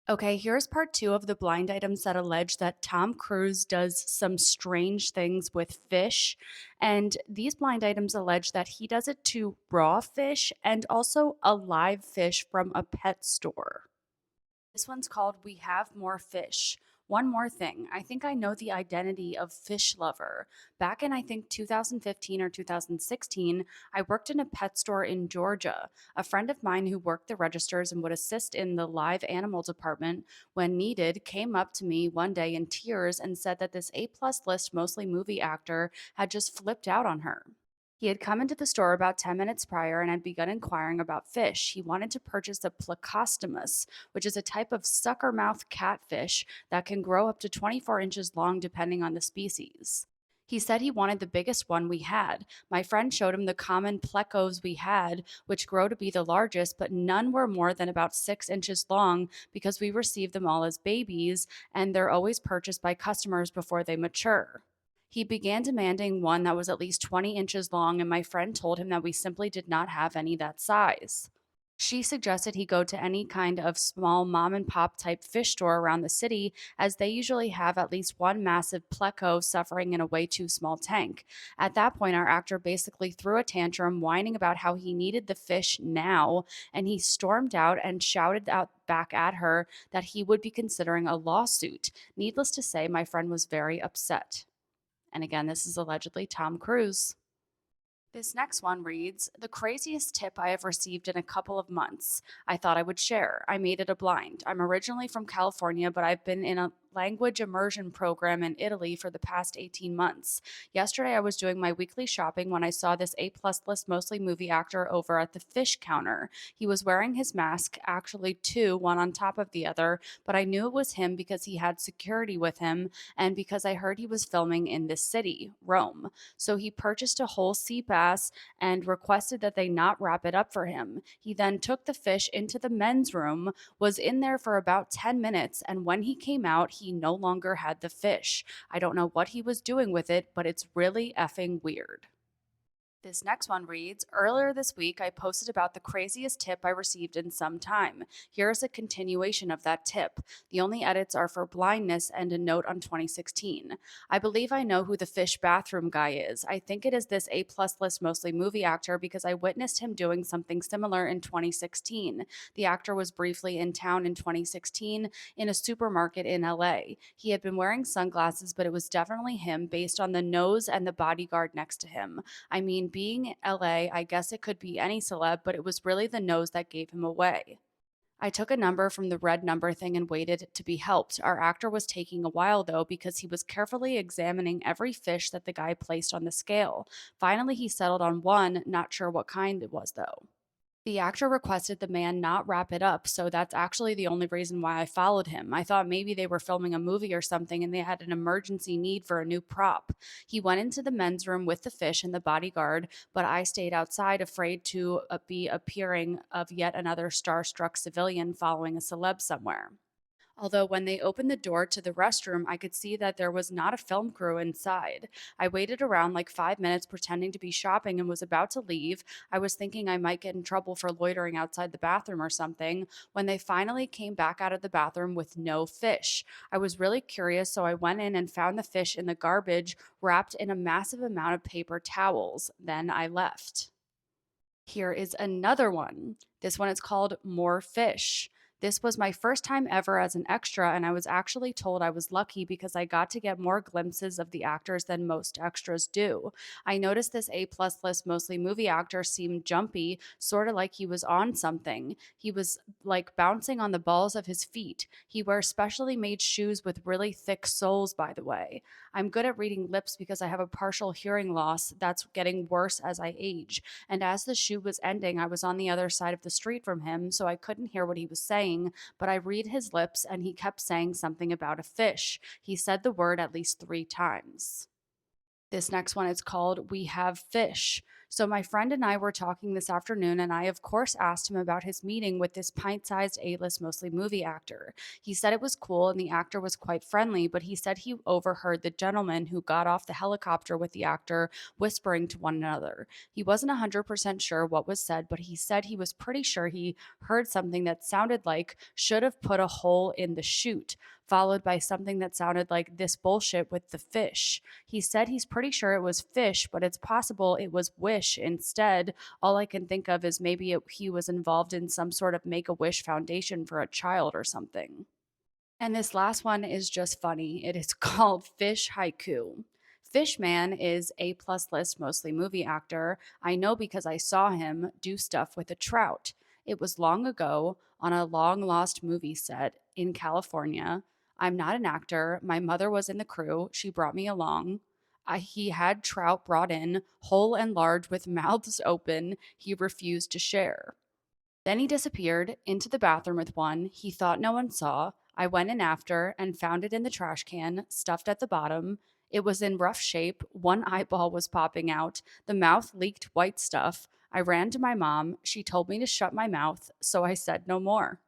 Okay, here's part two of the blind items that allege that Tom Cruise does some strange things with fish. And these blind items allege that he does it to raw fish and also a live fish from a pet store. This one's called We Have More Fish. One more thing. I think I know the identity of Fish Lover. Back in, I think, 2015 or 2016, I worked in a pet store in Georgia. A friend of mine who worked the registers and would assist in the live animal department when needed came up to me one day in tears and said that this A-plus list, mostly movie actor, had just flipped out on her. He had come into the store about 10 minutes prior and had begun inquiring about fish. He wanted to purchase a plecostomus, which is a type of sucker-mouth catfish that can grow up to 24 inches long depending on the species. He said he wanted the biggest one we had. My friend showed him the common plecos we had, which grow to be the largest, but none were more than about 6 inches long because we received them all as babies and they're always purchased by customers before they mature. He began demanding one that was at least 20 inches long, and my friend told him that we simply did not have any that size. She suggested he go to any kind of small mom and pop type fish store around the city, as they usually have at least one massive pleco suffering in a way too small tank. At that point, our actor basically threw a tantrum, whining about how he needed the fish now, and he stormed out and shouted out back at her that he would be considering a lawsuit. Needless to say, my friend was very upset. And again, this is allegedly Tom Cruise. This next one reads, the craziest tip I have received in a couple of months. I thought I would share. I made it a blind. I'm originally from California, but I've been in a language immersion program in Italy for the past 18 months. Yesterday, I was doing my weekly shopping when I saw this A-plus list, mostly movie actor, over at the fish counter. He was wearing his mask, actually two, one on top of the other, but I knew it was him because he had security with him and because I heard he was filming in this city, Rome. So he purchased a whole sea bass and requested that they not wrap it up for him. He then took the fish into the men's room, was in there for about 10 minutes, and when he came out, he no longer had the fish. I don't know what he was doing with it, but it's really effing weird. This next one reads, earlier this week, I posted about the craziest tip I received in some time. Here is a continuation of that tip. The only edits are for blindness and a note on 2016. I believe I know who the fish bathroom guy is. I think it is this A-plus list, mostly movie actor, because I witnessed him doing something similar in 2016. The actor was briefly in town in 2016 in a supermarket in LA. He had been wearing sunglasses, but it was definitely him based on the nose and the bodyguard next to him. I mean, being LA, I guess it could be any celeb, but it was really the nose that gave him away. I took a number from the red number thing and waited to be helped. Our actor was taking a while though because he was carefully examining every fish that the guy placed on the scale. Finally, he settled on one, not sure what kind it was though. The actor requested the man not wrap it up, so that's actually the only reason why I followed him. I thought maybe they were filming a movie or something and they had an emergency need for a new prop. He went into the men's room with the fish and the bodyguard, but I stayed outside, afraid to be appearing of yet another starstruck civilian following a celeb somewhere. Although, when they opened the door to the restroom, I could see that there was not a film crew inside. I waited around like 5 minutes pretending to be shopping and was about to leave. I was thinking I might get in trouble for loitering outside the bathroom or something when they finally came back out of the bathroom with no fish. I was really curious, so I went in and found the fish in the garbage wrapped in a massive amount of paper towels. Then I left. Here is another one. This one is called More Fish. This was my first time ever as an extra, and I was actually told I was lucky because I got to get more glimpses of the actors than most extras do. I noticed this A-plus list, mostly movie actor, seemed jumpy, sort of like he was on something. He was like bouncing on the balls of his feet. He wears specially made shoes with really thick soles, by the way. I'm good at reading lips because I have a partial hearing loss that's getting worse as I age. And as the shoot was ending, I was on the other side of the street from him, so I couldn't hear what he was saying, but I read his lips and he kept saying something about a fish. He said the word at least 3 times. This next one is called We Have Fish. So, my friend and I were talking this afternoon, and I, of course, asked him about his meeting with this pint sized A list, mostly movie actor. He said it was cool and the actor was quite friendly, but he said he overheard the gentleman who got off the helicopter with the actor whispering to one another. He wasn't 100% sure what was said, but he said he was pretty sure he heard something that sounded like should have put a hole in the chute, followed by something that sounded like this bullshit with the fish. He said he's pretty sure it was fish, but it's possible it was wish instead. All I can think of is maybe he was involved in some sort of make a wish foundation for a child or something. And this last one is just funny. It is called Fish Haiku. Fishman is A plus list, mostly movie actor. I know because I saw him do stuff with a trout. It was long ago on a long lost movie set in California. I'm not an actor. My mother was in the crew. She brought me along. He had trout brought in, whole and large, with mouths open. He refused to share. Then he disappeared into the bathroom with one. He thought no one saw. I went in after and found it in the trash can, stuffed at the bottom. It was in rough shape. One eyeball was popping out. The mouth leaked white stuff. I ran to my mom. She told me to shut my mouth, so I said no more.